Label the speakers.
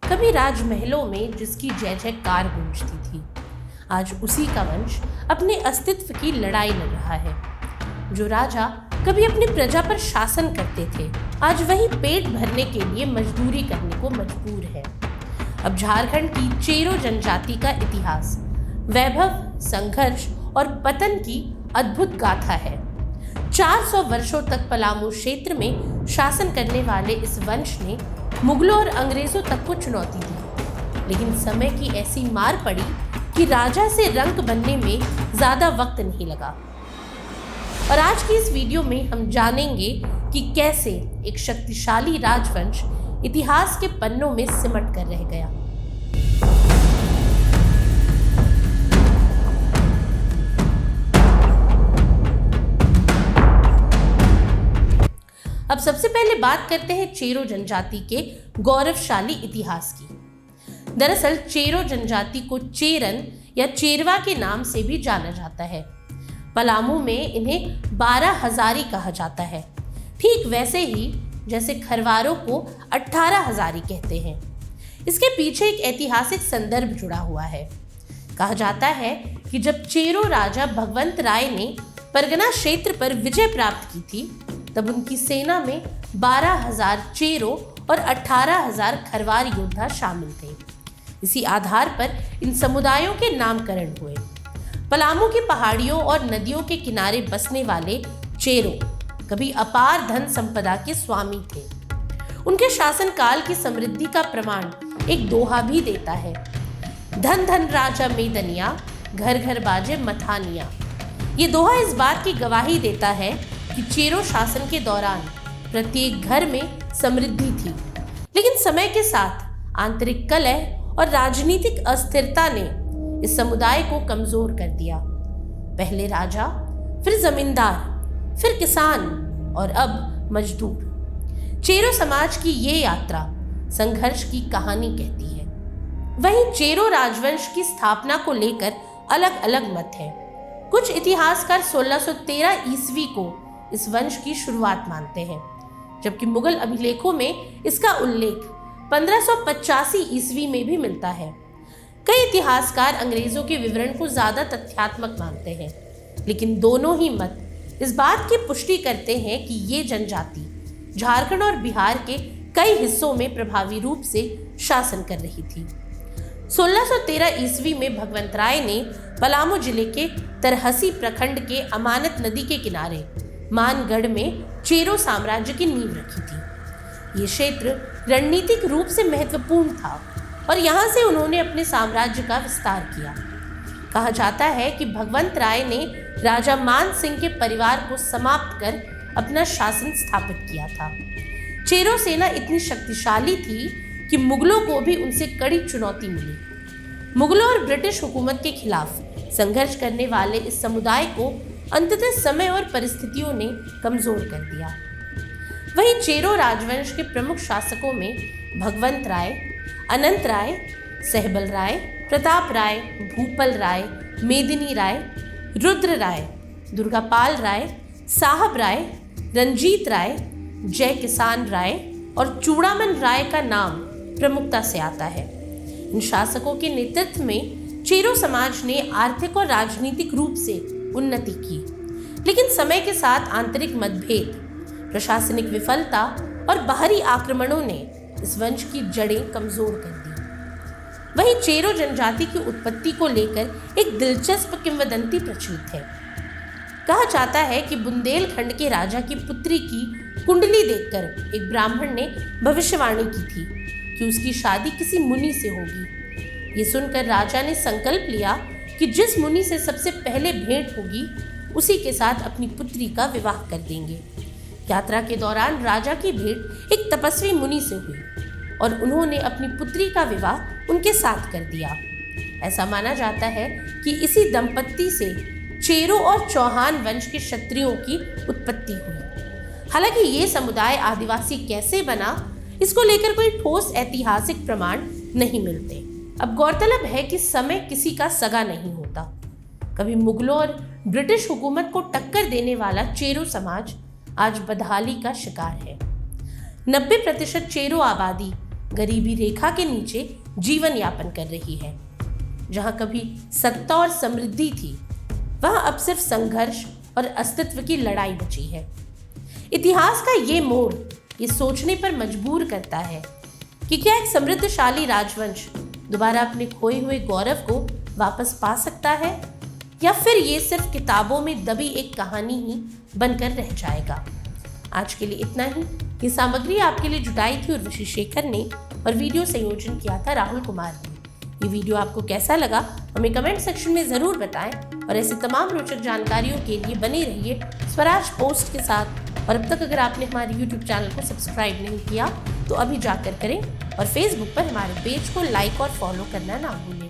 Speaker 1: कभी राजमहलों में जिसकी जय जयकार गूंजती थी, आज उसी का वंश अपने अस्तित्व की लड़ाई लड़ रहा है। जो राजा कभी अपनी प्रजा पर शासन करते थे, आज वही पेट भरने के लिए मजदूरी करने को मजबूर है। अब झारखंड की चेरो जनजाति का इतिहास वैभव, संघर्ष और पतन की अद्भुत गाथा है। 400 वर्षों तक पलामू क्षेत्र में शासन करने वाले इस वंश ने मुगलों और अंग्रेजों तक को चुनौती दी, लेकिन समय की ऐसी मार पड़ी कि राजा से रंक बनने में ज्यादा वक्त नहीं लगा। और आज की इस वीडियो में हम जानेंगे कि कैसे एक शक्तिशाली राजवंश इतिहास के पन्नों में सिमट कर रह गया। अब सबसे पहले बात करते हैं चेरो जनजाति के गौरवशाली इतिहास की। दरअसल चेरो जनजाति को चेरन या चेरवा के नाम से भी जाना जाता है। पलामू में इन्हें 12 हजारी कहा जाता है, ठीक वैसे ही जैसे खरवारों को 18 हजारी कहते हैं। इसके पीछे एक ऐतिहासिक संदर्भ जुड़ा हुआ है। कहा जाता है कि जब चेरो राजा भगवंत राय ने परगना क्षेत्र पर विजय प्राप्त की थी, तब उनकी सेना में 12,000 चेरो और 18,000 खरवार योद्धा शामिल थे। इसी आधार पर इन समुदायों के नामकरण हुए। पलामू की पहाड़ियों और नदियों के किनारे बसने वाले चेरो कभी अपार धन संपदा के स्वामी थे। उनके शासनकाल की समृद्धि का प्रमाण एक दोहा भी देता है, धन धन राजा मेदनिया, घर घर बाजे मथानिया। ये दोहा इस बात की गवाही देता है कि चेरो शासन के दौरान प्रत्येक घर में समृद्धि थी, लेकिन समय के साथ आंतरिक कलह और राजनीतिक अस्थिरता ने इस समुदाय को कमजोर कर दिया। पहले राजा, फिर जमींदार, फिर किसान और अब मजदूर। चेरो समाज की ये यात्रा संघर्ष की कहानी कहती है। वहीं चेरो राजवंश की स्थापना को लेकर अलग अलग मत है। कुछ इतिहासकार 1613 ईस्वी को इस वंश की शुरुआत मानते हैं, जबकि मुगल अभिलेखों में इसका उल्लेख 1585 ईस्वी में भी मिलता है। कई इतिहासकार अंग्रेजों के विवरण को ज्यादा तथ्यात्मक मानते हैं, लेकिन दोनों ही मत इस बात की पुष्टि करते हैं कि ये जनजाति झारखंड और बिहार के कई हिस्सों में प्रभावी रूप से शासन कर रही थी। 1613 ईस्वी में भगवंत राय ने पलामू जिले के तरहसी प्रखंड के अमानत नदी के किनारे मानगढ़ में चेरो साम्राज्य की नींव रखी थी। ये क्षेत्र रणनीतिक रूप से महत्वपूर्ण था और यहाँ से उन्होंने अपने साम्राज्य का विस्तार किया। कहा जाता है कि भगवंत राय ने राजा मान सिंह के परिवार को समाप्त कर अपना शासन स्थापित किया था। चेरो सेना इतनी शक्तिशाली थी कि मुगलों को भी उनसे कड़ी चुनौती मिली। मुगलों और ब्रिटिश हुकूमत के खिलाफ संघर्ष करने वाले इस समुदाय को अंततः समय और परिस्थितियों ने कमजोर कर दिया। वहीं चेरो राजवंश के प्रमुख शासकों में भगवंत राय, अनंत राय, सहबल राय, प्रताप राय, भूपल राय, मेदिनी राय, रुद्र राय, दुर्गापाल राय, साहब राय, रंजीत राय, जय किसान राय और चूड़ामन राय का नाम प्रमुखता से आता है। इन शासकों के नेतृत्व में चेरो समाज ने आर्थिक और राजनीतिक रूप से उन्नति की, लेकिन समय के साथ आंतरिक मतभेद, प्रशासनिक विफलता और बाहरी आक्रमणों ने इस वंश की जड़ें कमजोर कर दी। वहीं चेरो जनजाति की उत्पत्ति को लेकर एक दिलचस्प किंवदंती प्रचलित है। कहा जाता है कि बुंदेलखंड के राजा की पुत्री की कुंडली देखकर एक ब्राह्मण ने भविष्यवाणी की थी कि उसकी शादी किसी मुनि से होगी। ये सुनकर राजा ने संकल्प लिया कि जिस मुनि से सबसे पहले भेंट होगी उसी के साथ अपनी पुत्री का विवाह कर देंगे। यात्रा के दौरान राजा की भेंट एक तपस्वी मुनि से हुई और उन्होंने अपनी पुत्री का विवाह उनके साथ कर दिया। ऐसा माना जाता है कि इसी दंपत्ति से चेरो और चौहान वंश के क्षत्रियों की उत्पत्ति हुई। हालांकि ये समुदाय आदिवासी कैसे बना, इसको लेकर कोई ठोस ऐतिहासिक प्रमाण नहीं मिलते। अब गौरतलब है कि समय किसी का सगा नहीं होता। कभी मुगलों और ब्रिटिश हुकूमत को टक्कर देने वाला चेरो समाज आज बदहाली का शिकार है। 90% चेरो आबादी गरीबी रेखा के नीचे जीवन यापन कर रही है। जहां कभी सत्ता और समृद्धि थी, वहां अब सिर्फ संघर्ष और अस्तित्व की लड़ाई बची है। इतिहास का ये मोड़ ये सोचने पर मजबूर करता है कि क्या एक समृद्धशाली राजवंश दोबारा अपने खोए हुए गौरव को वापस पा सकता है, या फिर ये सिर्फ किताबों में दबी एक कहानी ही बनकर रह जाएगा। आज के लिए इतना ही। ये सामग्री आपके लिए जुटाई थी उर्वशी शेखर ने और वीडियो संयोजन किया था राहुल कुमार ने। ये वीडियो आपको कैसा लगा हमें कमेंट सेक्शन में ज़रूर बताएं और ऐसे तमाम रोचक जानकारियों के लिए बने रहिए स्वराज पोस्ट के साथ। और अब तक अगर आपने हमारे YouTube चैनल को सब्सक्राइब नहीं किया तो अभी जाकर करें और Facebook पर हमारे पेज को लाइक और फॉलो करना ना भूलें।